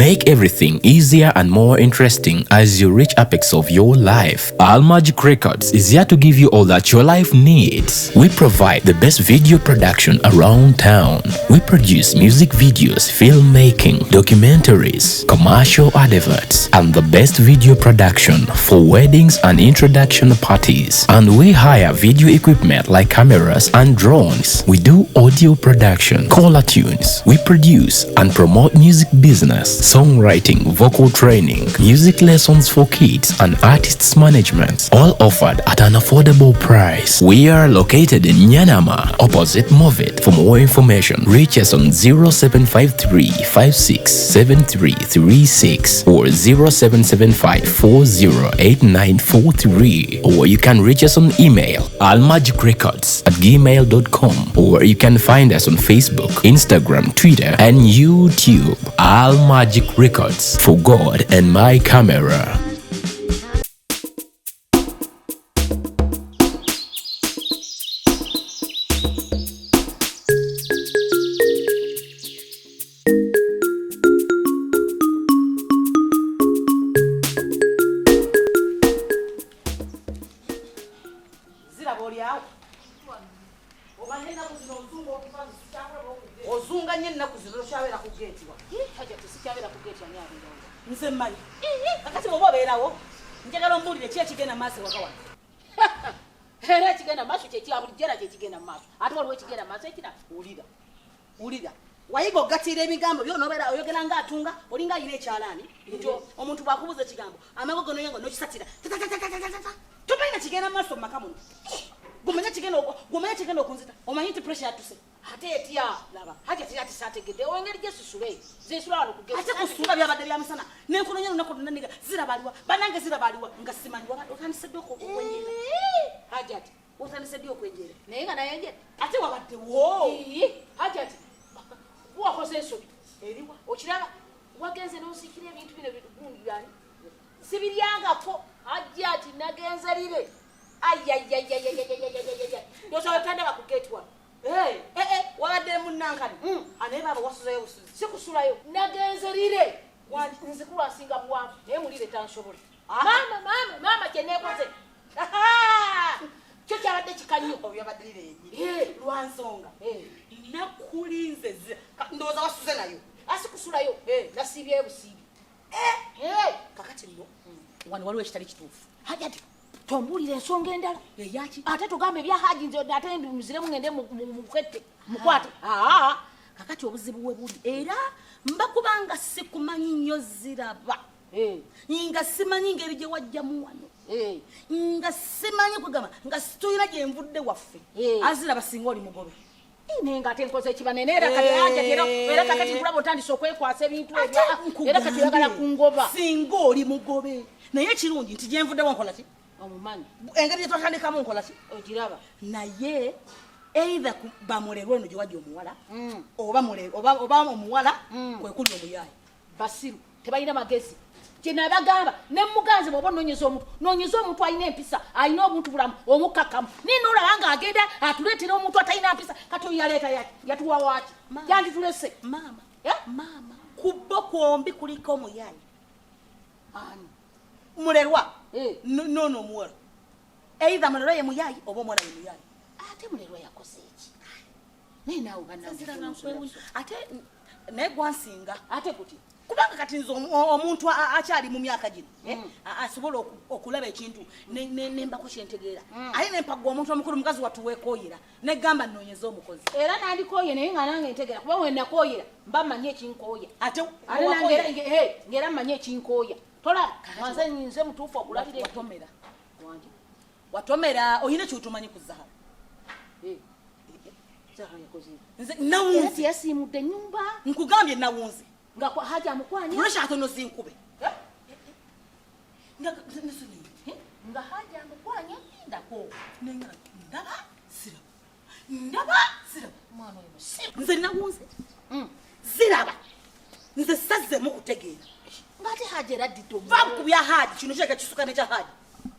Make everything easier and more interesting as you reach apex of your life. Al Magic Records is here to give you all that your life needs. We provide the best video production around town. We produce music videos, filmmaking, documentaries, commercial adverts, and the best video production for weddings and introduction parties. And we hire video equipment like cameras and drones. We do audio production, caller tunes. We produce and promote music business, songwriting, vocal training, music lessons for kids, and artists management, all offered at an affordable price. We are located in Nyanama, opposite Movit. For more information, reach us on 0753 567336 or 0775 408943, or you can reach us on email almagicrecords@gmail.com, or you can find us on Facebook, Instagram, Twitter, and YouTube. Al Magic Records, for God and my camera. Ozunga nye nnaku zino kyabera ku gate wa. Haja tusikyabera ku gate ani abira. Nze mmanyi. Akati bwoba obeerawo njagala ombulire ki ekigenda maaso waka wano. Era ekigenda maaso kyekyabulira kyekigenda maaso. Ate waliwo ekigenda maaso ekira ulira. Ulira. Wayiga ogatira ebigambo byo nobeera oyogera nga atunga olinga ayina ekyalaani. Njo omuntu bwakubuza ekigambo amagogo noyengo n'okisatira. Tobalina kigenda maaso mu maka muno. Gumanya kigenda okunzita. Omanyi nti pressure yatuse. Ate etya laba haja ati sategede ongeri jesusule zesula wano kugeza ate kusula byabadde byamusana nenkono nyano nako naniga zirabaliwa banange zirabaliwa nga simanyi otandise doko okwenjera haja ati otandise doko okwenjera naye nga nayenje ate wabadde wo haja ati buwa koseso eriwa okiraba wagenze n'osikira ebintu bino bigundi byani sibiryangako haja ati nagenze lire yosa tanda bakugetiwa wade munankani ane baba wasuzayo usuzi sikusulayo nagenzerire nzikula singa bwangu naye mulire tansobole mama kyenekoze kyo kyabadde kikanyo obyabaddirire lwansonga nakulinze ndowooza wasuze nayo asikusulayo nasibye busibi kakati nno wano waliwo ekitali kituufu hajati tombulire ensonga endala eyaki ate tugambe ebya haji nze ate muziremu ngende mukwete mukwate kakati obuzibu bwe buli era mbakubanga sikumanyi nnyo ziraba nga simanyi ngeri gye wajjamu wano nga simanyi kugamba nga situyina gye nvudde waffe aziraba singa oli mugobe nenga ate nkoze ekibanene era kati era kakati nkulaba otandise okwekwasa ebintu ebyo era kati oyagala kungoba singa oli mugobe naye ekirungi nti gye nvuddewo nkola ki omumanyi engeri gyetwatandikamu nkola ki ogiraba naye either bamulerwa eno gye wajja omuwala oba omuwala kwe kuli omuyaayi basiru tebalina magezi kye nabagamba ne muganzi bw'oba noonyeza omuntu alina empisa alina obuntu bulamu omukakamu nina olaba nga agenda atuleetera omuntu atalina mpisa kati oyo yaleeta yatuwa waaki yanditulese maama kubbo kwombi kuliko omuyaayi ani mulerwa nono omuwala either mulerwa ye muyaayi oba omwana ye muyaayi ate mulerwa yakoze eki naye naawe ate naye gwansinga ate kuti kubanga kati nze omuntu akyali mu myaka gino asobola okulaba ekintu nembako kyentegeera aye nempagwa omuntu omukulu mukazi watuweekooyera negamba nnoonyeza omukozi era nandikooye naye nga nange ntegeera kuba wenakooyera mba mmanyi ekinkooya ate ngera mmanyi ekinkooya tolaba nze nyinze mutuufu okulabira watomera oyina kyotumanyi ku zahabu nze nawunzi yasiimudde ennyumba nkugambye nawunzi nga haja mukwanya mulesha atono zinkube nga haja mukwanya ndako ndaba siraba mwana oyo nze nawunze ziraba nze sazze mu kutegeera ngate haja radito babu bya haji kino kyeka kisukane kya haji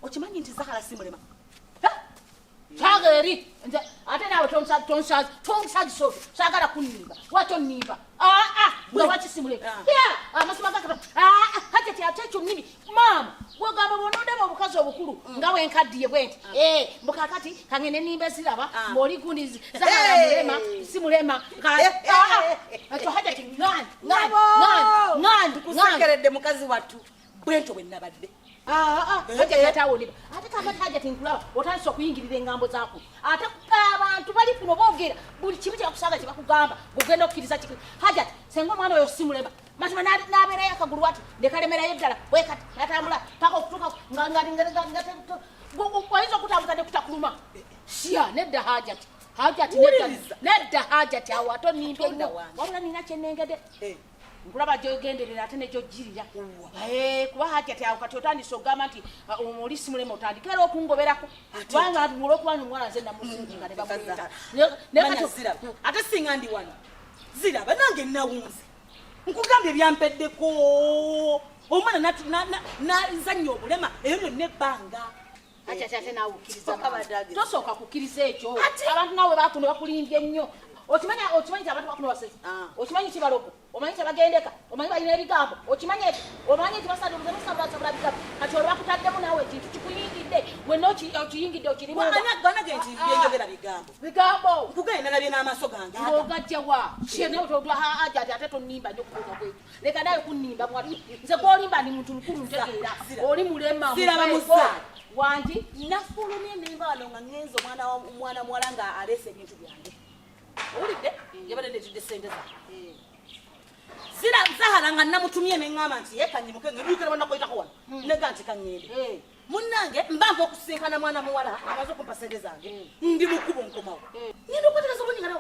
okimanyi nti Zahara simulema Chageri ate nawe tonsa so sagala kunimba wato nimba nga wakisimuleka amasima gakata hajati atecho nini mama wagamba bonodema obukazi obukulu nga wenkaddiye bwenti mbukakati kangene nimbe ziraba ngoli gundi zahala mulema simulema ato hajati ngani kusekeredde mukazi wattu bwento bwe nabadde hajati yatawulira ate kama hajati nkulaba otandise okuyingirira engambo zaako ate abantu bali kuno boogera buli kimu kyakusaga kye bakugamba gugenda okukkiriza kiki hajati senga omwana oyo simulema matuma nabeerayo akagulu ati nekalemerayo eddala wekati natambula paka okutuuka wayinza okutambuza nekutakuluma sya nedda hajati nedda hajati awo ate onimbye nnyo wabula nina kyenengede nkulaba gyogenderera ate nejogirira kuba hajati awo kati otandise okugamba nti oli simulema otandikira okungoberako kubanga olwokubanga omwana nze namusinginga ne bamuyita ate singa ndi wano ziraba nange nawunze nkugambye ebyampeddeko omwana nazannya obulema eyo lyonna ebbanga ate naawe okkiriza tosooka kukkiriza ekyo abantu naawe bakuno bakulimbye nnyo okimanyi abantu bakuno basezi okimanyi kibalogo omanyi kyebagendeka omanyi balina ebigambo okimanyi ekyo omanyi nti basadumusabula bigambo kati olwo bakutaddemu naawe ekintu kikuyingidde wenna okiyingidde okirimugenjogera bigambo nkuganye nalabye n'amaaso gange ogajjawa kyeneotodwa hajati ate tonimba nyo kubuuza bwekyo leka nawe kunimba mwali nze gwolimba ndi muntu mukulu ntegeera oli mulema siraba musa wangi nafulumye enimba wano nga ngenza omwana muwala nga aleese ebintu byange owulidde yabadde netudde sente zange zahala nga namutumye neŋŋamba nti yekanyimuke ngebyukira banakoyitako wano nega nti kaŋŋende munnange mbanva okusinkana mwana muwala amaze okumpa sente zange ndi mukubo nkomawo ngenda okwetegereza obunyingana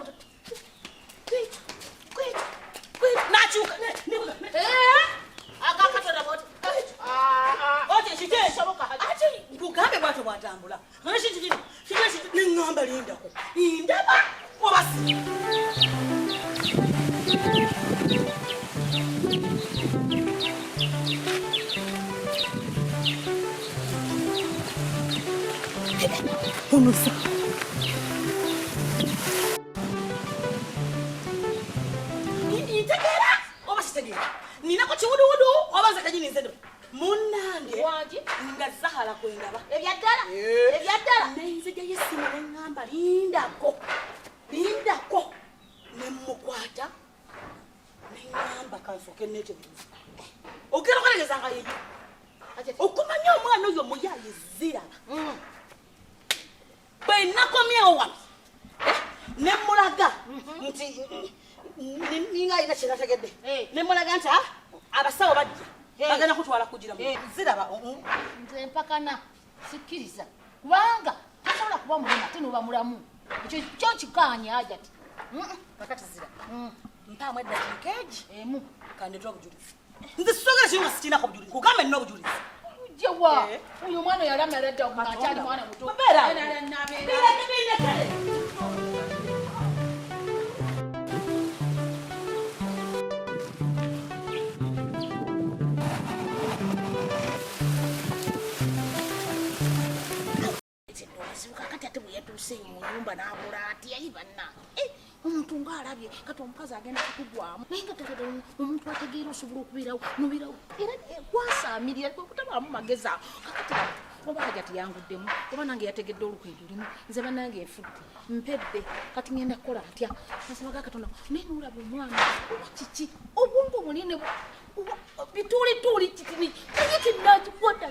nakyuka ate nkugambe bwatyo bwatambula neŋŋamba lindako ndaba obasi onosa ntegeera oba kitegeera ninako kiwuduwudu oba nze kagininsendo munnange nga zahala kwendaba ebyaddala nenzija yesimu neŋŋamba lindako nemukwata neŋŋamba kansooke netegereza ogera okutegeeza nga yeyo okumanya omwana oyo muyaye ziraba bwe nakomyewo wano nemulaga nti ninga alina kyenategedde nemulaga nti abasawo bajja bagenda kutwala kugira ziraba nze mpakana sikkiriza kubanga tasobola kuba mulema ate noba mulamu ekyo kikanya hajati kakati ziraba mpaamu eddakiika egi emu kandetwa obujulizi nze sisogera kiri nga sikiinako obujulizi kugambe nina obujulizi jewa uyu mwana yali ameredda okumakyali mwana muto kakati ate bwe yatuuse mu nyumba n'abula ati yayi banna omuntu ng'alabye kati omukazi agenda kukugwamu naye nga tageda omuntu ategeera osobola okubeerawo nobirawo era gwasaamirira okutabaamu magezi awo kakati oba hajati yanguddemu oba nange yategedde olukwendo limu nze bannange enfudde mpedde kati ngenda kukola atya nasabaga katonda naye nolaba omwana oba kiki obwongo bunene bituulituuli kitini naye kinnakikwata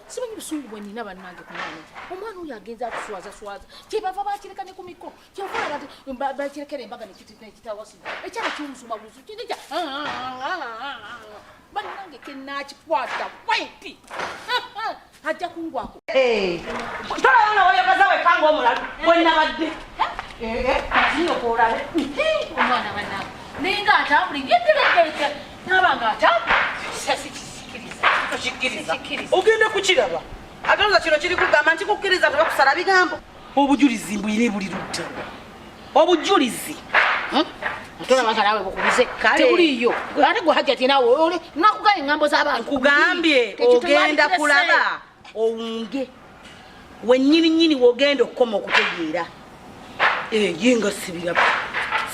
simanyi busungu bwe nina bannange ku mwana omwana oyo agenza atuswazaswaza kyebava bakireka ne ku mikolo kyokola bakirekera embaga nekitawasiga ekyana kimusuma busu kinija bannange kenakikwata waiti ajja kungwako tolabana oyagazawe kanga omulalu bwenabadde aziyokoolabe omwana bannange ninga atambuli ngetereddeete nabanga atambuli ogende kukiraba ate kino kiri kugamba nti kukkiriza tebakusala bigambo obujulizi mbwire buli ludda obujulizi tolabanga nawe bukubize tebuliyo ate gwe hajjati nawe nakugaya engambo z'abantu nkugambye ogenda kulaba owunge wennyini nnyini wogenda okukoma okutegeera ye nga sibiraba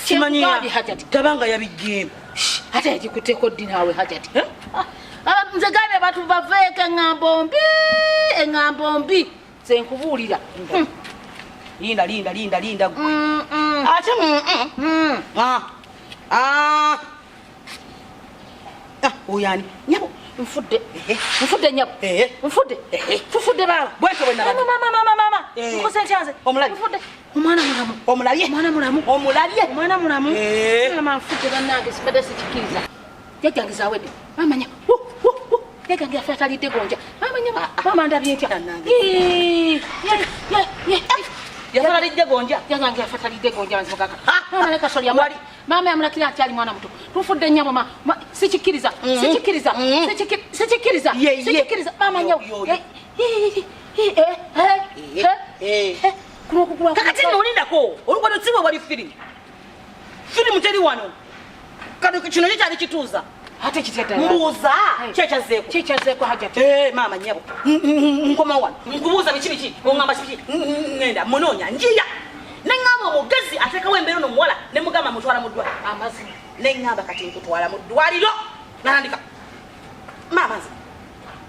Simanya Hajati. tabanga yabigye. Ate yajikuteko ddi naawe Hajati. Nze gabe batu baveeko eŋŋambo mbi. Nze nkubuulira. Linda. Ate oyani nyabo Nfudde nyabo. Tufudde baba. Bweke bwe nabadde. Mama. Nkose ntyanze. Omulabye. Nfudde. Omwana mulamu. Mama nfudde bannange sibadde sikikiriza. Yajangiza awedde. Mama nya. Yajangiza afatalidde gonja. Mama ndabye ntya. Yafatalidde gonja. Yajangiza afatalidde gonja nzimukaka. Mama leka soli amwali. Mama yamulakira akyali mwana muto. Tufudde nyabo mama. Sikikiriza. Mama nyawo. Kakati nolindako. Olukwano sibo wali firimu. Firimu teri wano. Kano kino kyali kituuza. Ate kitedda. Mbuuza. Kyekyazzeeko Hajati. Mama nyabo. Nkoma wano. Nkubuuza biki. Ongamba kiki. Ngenda munoonya njiya. Nengamba omugezi atekawo embeera n'omuwala ne mugamba mutwala mu ddwaliro. Amazima. Nengamba kati nkutwala mu ddwaliro. Nandika. Mama nze.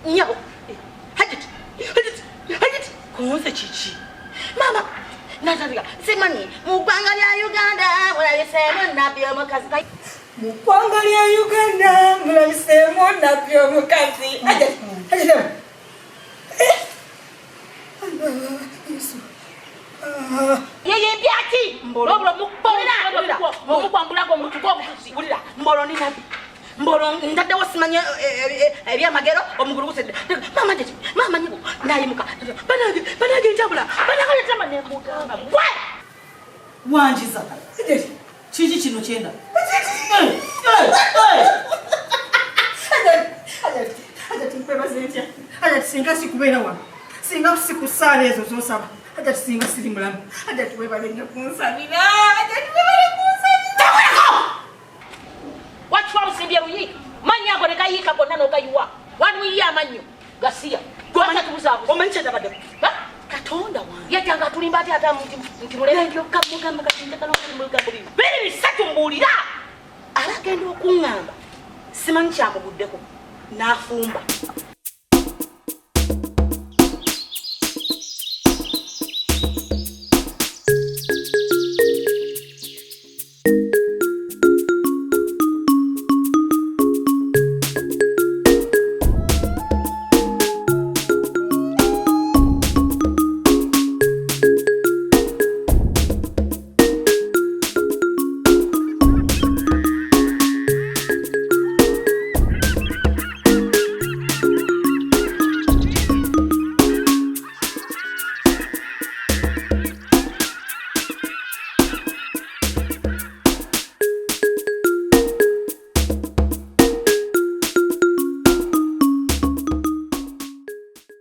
Nyabo. Hajati. Kunze kiki. Mama. Natandika. Simanyi mu ggwanga lya Uganda mulabiseemu nabbi omukazi. Mu ggwanga lya Uganda mulabiseemu nabbi omukazi. Hajati. Yeye mbyaki. Mbolo mukwambulago omutuko obutusi. Wulira. Mbolo ni nabbi. Mbolo ndaddewo simanye ebyamagero omugulu gusedde. Mama Hajati. Mama nyibo. Nayimuka. Banage njabula. Banage tama ne mugamba. Bwe. Wanjiza. Hajati. Kiki kino kyenda? Hajati nkwebaza ntya. Hajati singa sikubeera wano. Singa sikusaala ezo z'osaba. Hajati singa siri mulamu. Hajati webale nnyo kunsabira. Wakiwa musimbye luyi. Manya ago ne gayiika gonna n'ogayiwa. Wanuyiye amannyo. Gasiya. Gwatatubuzabuza. Omanyi kyendabadde. Katonda wange. Yajanga atulimba ate ata nti mulebe. Mugamba kati njagala okumugambo bino. Biri bisatu mbuulira. Alagenda okuŋŋamba. Simanyi kyamuguddeko. N'afumba.